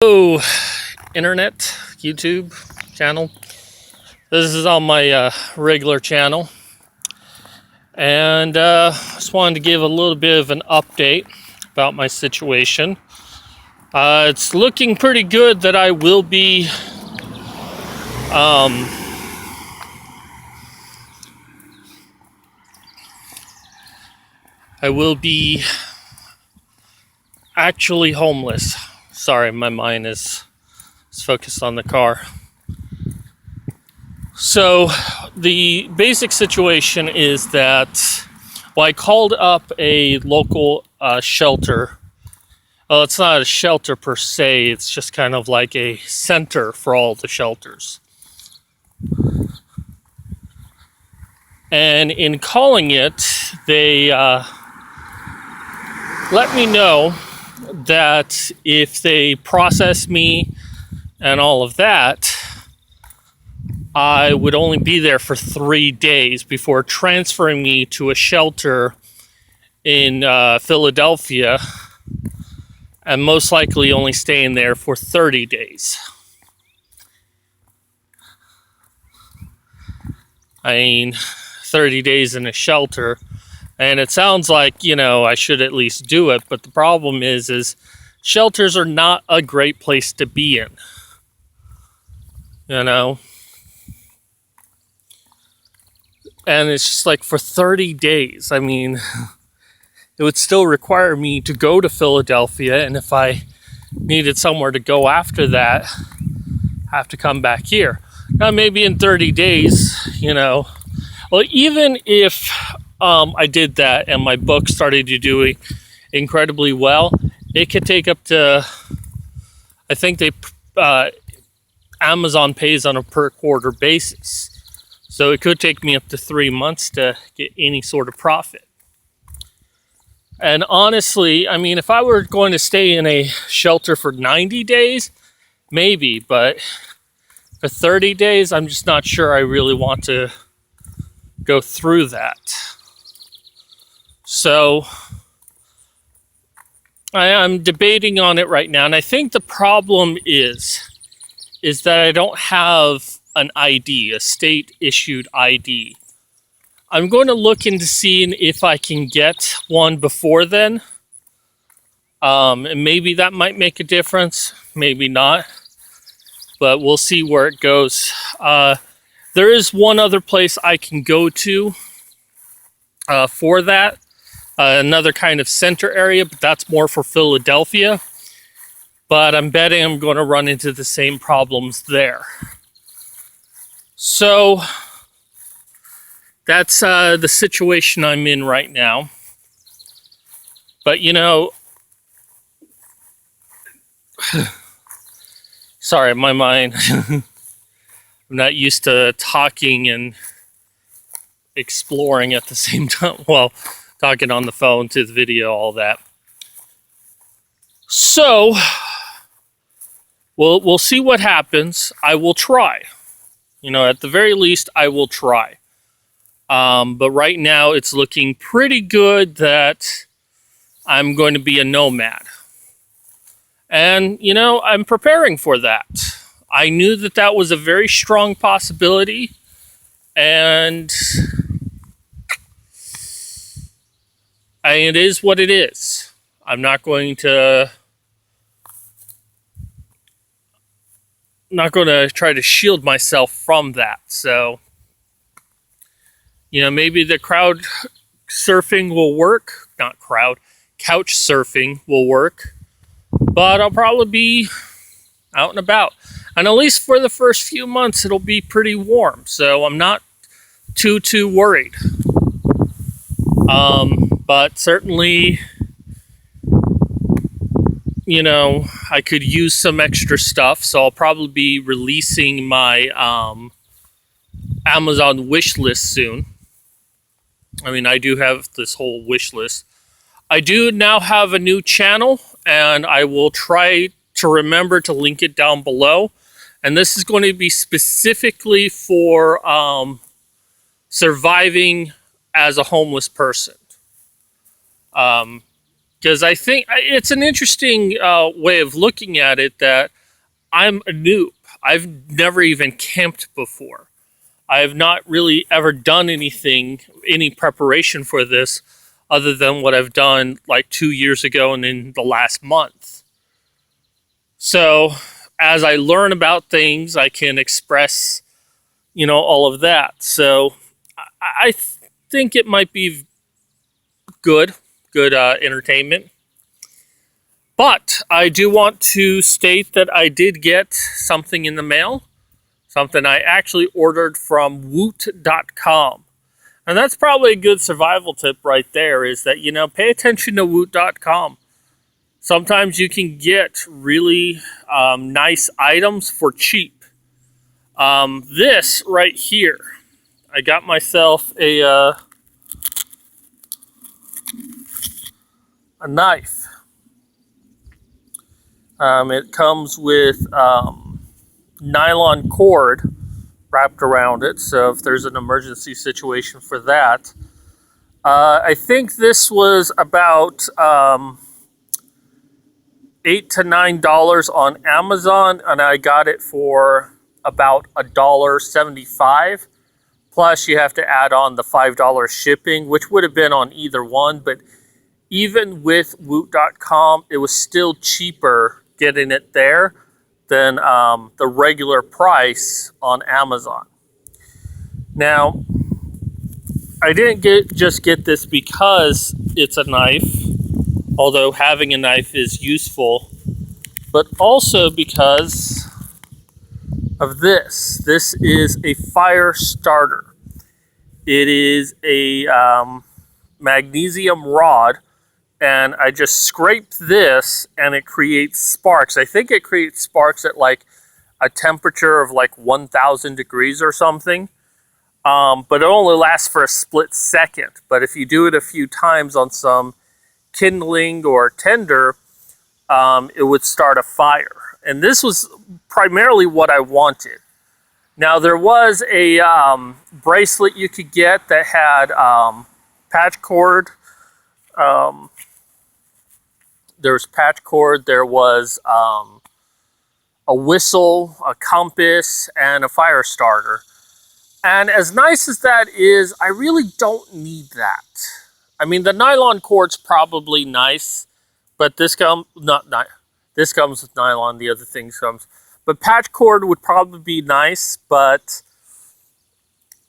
Hello, internet, YouTube channel. This is on my regular channel, and just wanted to give a little bit of an update about my situation. It's looking pretty good that I will be actually homeless. Sorry, my mind is focused on the car. So the basic situation is that, well, I called up a local shelter. Well, it's not a shelter per se, it's just kind of like a center for all the shelters. And in calling it, they let me know that if they process me and all of that, I would only be there for 3 days before transferring me to a shelter in Philadelphia, and most likely only staying there for 30 days. I mean, 30 days in a shelter, and it sounds like, I should at least do it, but the problem is shelters are not a great place to be in. And it's just like for 30 days, I mean, it would still require me to go to Philadelphia, and if I needed somewhere to go after that, I have to come back here. Now, maybe in 30 days, well, even if I did that and my book started to do incredibly well, it could take up to, I think Amazon pays on a per quarter basis. So it could take me up to 3 months to get any sort of profit. And honestly, I mean, if I were going to stay in a shelter for 90 days, maybe, but for 30 days, I'm just not sure I really want to go through that. So I'm debating on it right now, and I think the problem is that I don't have an ID, a state-issued ID. I'm going to look into seeing if I can get one before then. And maybe that might make a difference, maybe not. But we'll see where it goes. There is one other place I can go to for that. Another kind of center area, but that's more for Philadelphia. But I'm betting I'm going to run into the same problems there. So that's the situation I'm in right now. But sorry, my mind. I'm not used to talking and exploring at the same time. Well, talking on the phone to the video, all that. So we'll see what happens. I will try. At the very least, I will try. But right now, it's looking pretty good that I'm going to be a nomad. And, I'm preparing for that. I knew that was a very strong possibility. And it is what it is. I'm not going to try to shield myself from that. So, maybe the couch surfing will work. Couch surfing will work. But I'll probably be out and about. And at least for the first few months, it'll be pretty warm. So I'm not too worried. But certainly, I could use some extra stuff, so I'll probably be releasing my Amazon wish list soon. I mean, I do have this whole wish list. I do now have a new channel, and I will try to remember to link it down below. And this is going to be specifically for surviving as a homeless person. because I think it's an interesting way of looking at it that I'm a noob. I've never even camped before. I have not really ever done anything, any preparation for this, other than what I've done like 2 years ago and in the last month. So as I learn about things, I can express, all of that. So I think it might be good entertainment. But I do want to state that I did get something in the mail, something I actually ordered from Woot.com. And that's probably a good survival tip right there, is that, pay attention to Woot.com. Sometimes you can get really nice items for cheap. This right here, I got myself a knife. It comes with nylon cord wrapped around it, so if there's an emergency situation for that. I think this was about $8 to $9 on Amazon, and I got it for about $1.75. Plus, you have to add on the $5 shipping, which would have been on either one, but even with Woot.com, it was still cheaper getting it there than the regular price on Amazon. Now, I didn't just get this because it's a knife, although having a knife is useful, but also because of this. This is a fire starter. It is a magnesium rod, and I just scraped this and it creates sparks. I think it creates sparks at like a temperature of like 1,000 degrees or something. But it only lasts for a split second. But if you do it a few times on some kindling or tinder, it would start a fire. And this was primarily what I wanted. Now, there was a bracelet you could get that had patch cord. There was patch cord, there was a whistle, a compass, and a fire starter. And as nice as that is, I really don't need that. I mean, the nylon cord's probably nice, but this comes with nylon, the other thing comes. But patch cord would probably be nice, but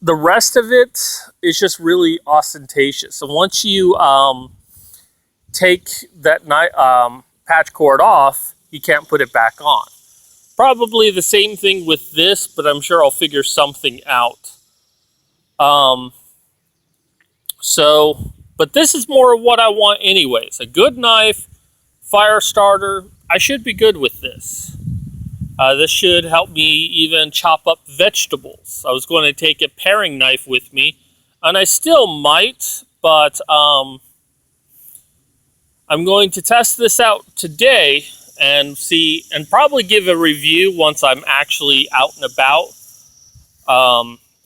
the rest of it is just really ostentatious. And once you take that patch cord off, you can't put it back on. Probably the same thing with this, but I'm sure I'll figure something out. But this is more of what I want anyways. A good knife, fire starter. I should be good with this. This should help me even chop up vegetables. I was going to take a paring knife with me, and I still might, but I'm going to test this out today and see, and probably give a review once I'm actually out and about.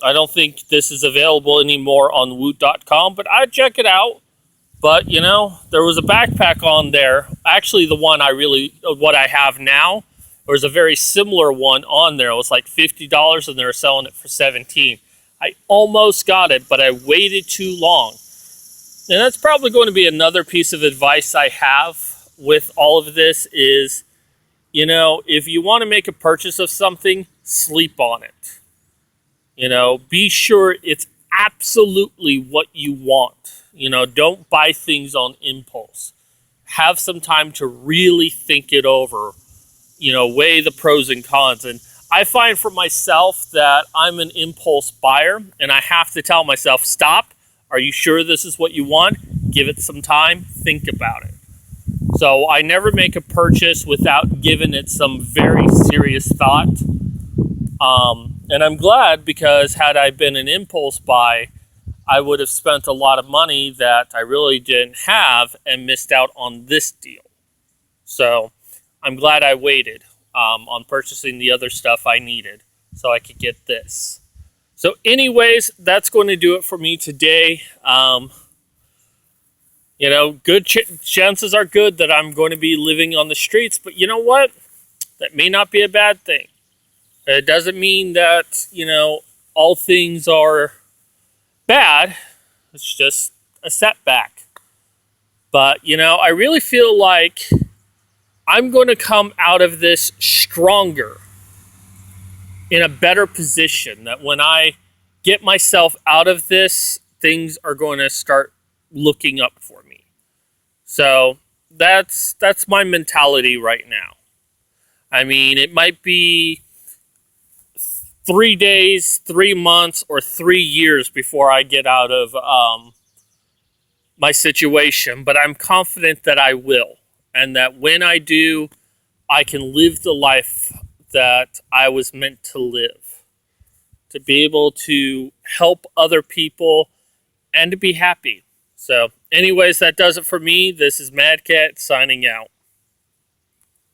I don't think this is available anymore on Woot.com, but I'd check it out. But, there was a backpack on there. Actually, the one what I have now, there was a very similar one on there. It was like $50, and they were selling it for $17. I almost got it, but I waited too long. And that's probably going to be another piece of advice I have with all of this is, if you want to make a purchase of something, sleep on it. Be sure it's absolutely what you want. Don't buy things on impulse. Have some time to really think it over, weigh the pros and cons. And I find for myself that I'm an impulse buyer, and I have to tell myself, stop. Are you sure this is what you want? Give it some time. Think about it. So I never make a purchase without giving it some very serious thought. And I'm glad, because had I been an impulse buy, I would have spent a lot of money that I really didn't have and missed out on this deal. So I'm glad I waited on purchasing the other stuff I needed so I could get this. So anyways, that's going to do it for me today. You know, good chances are good that I'm going to be living on the streets, but you know what? That may not be a bad thing. It doesn't mean that, all things are bad. It's just a setback. But, I really feel like I'm going to come out of this stronger, in a better position. That when I get myself out of this, things are going to start looking up for me. So that's my mentality right now. I mean, it might be 3 days, 3 months, or 3 years before I get out of my situation, but I'm confident that I will. And that when I do, I can live the life that I was meant to live. To be able to help other people and to be happy. So, anyways, that does it for me. This is Mad Cat signing out.